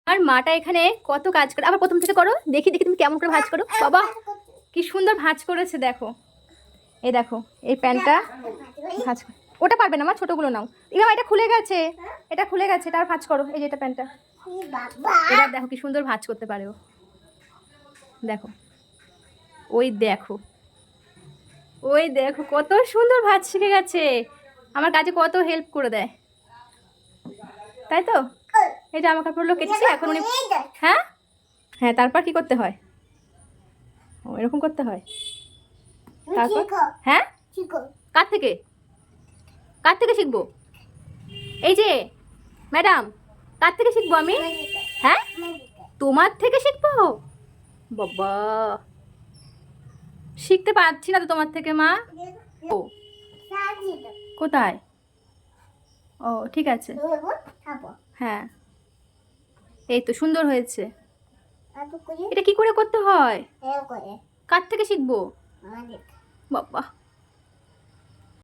আর মাটা এখানে কত কাজ করে। আবার প্রথম থেকে করো, দেখি দেখি তুমি কেমন করে ভাঁজ করো। বাবা কি সুন্দর ভাঁজ করেছে, দেখো এই দেখো এই প্যান্টটা ভাঁজ। ওটা পারবে না, আমার ছোটগুলো নাও। এবার এটা খুলে গেছে, এটা খুলে গেছে, এটা আর ভাঁজ করো। এই যে এটা প্যান্টটা, এবার দেখো কি সুন্দর ভাঁজ করতে পারে ও। দেখো ওই দেখো, ওই দেখো কত সুন্দর ভাঁজ শিখে গেছে। আমার কাজে কত হেল্প করে দেয়, তাই তো। এই জামা কাপড়গুলো কেটেছি এখন উনি। হ্যাঁ হ্যাঁ, তারপর কি করতে হয়? ও এরকম করতে হয়। তারপর হ্যাঁ, কার থেকে কার থেকে শিখবো? এই যে ম্যাডাম, কার থেকে শিখবো আমি? হ্যাঁ, তোমার থেকে শিখবো? বাবা শিখতে পারছি না তো তোমার থেকে মা। ও কোথায়? ও ঠিক আছে, হ্যাঁ এই তো সুন্দর হয়েছে। এটা কি করে করতে হয়? কার থেকে শিখবো? বাবা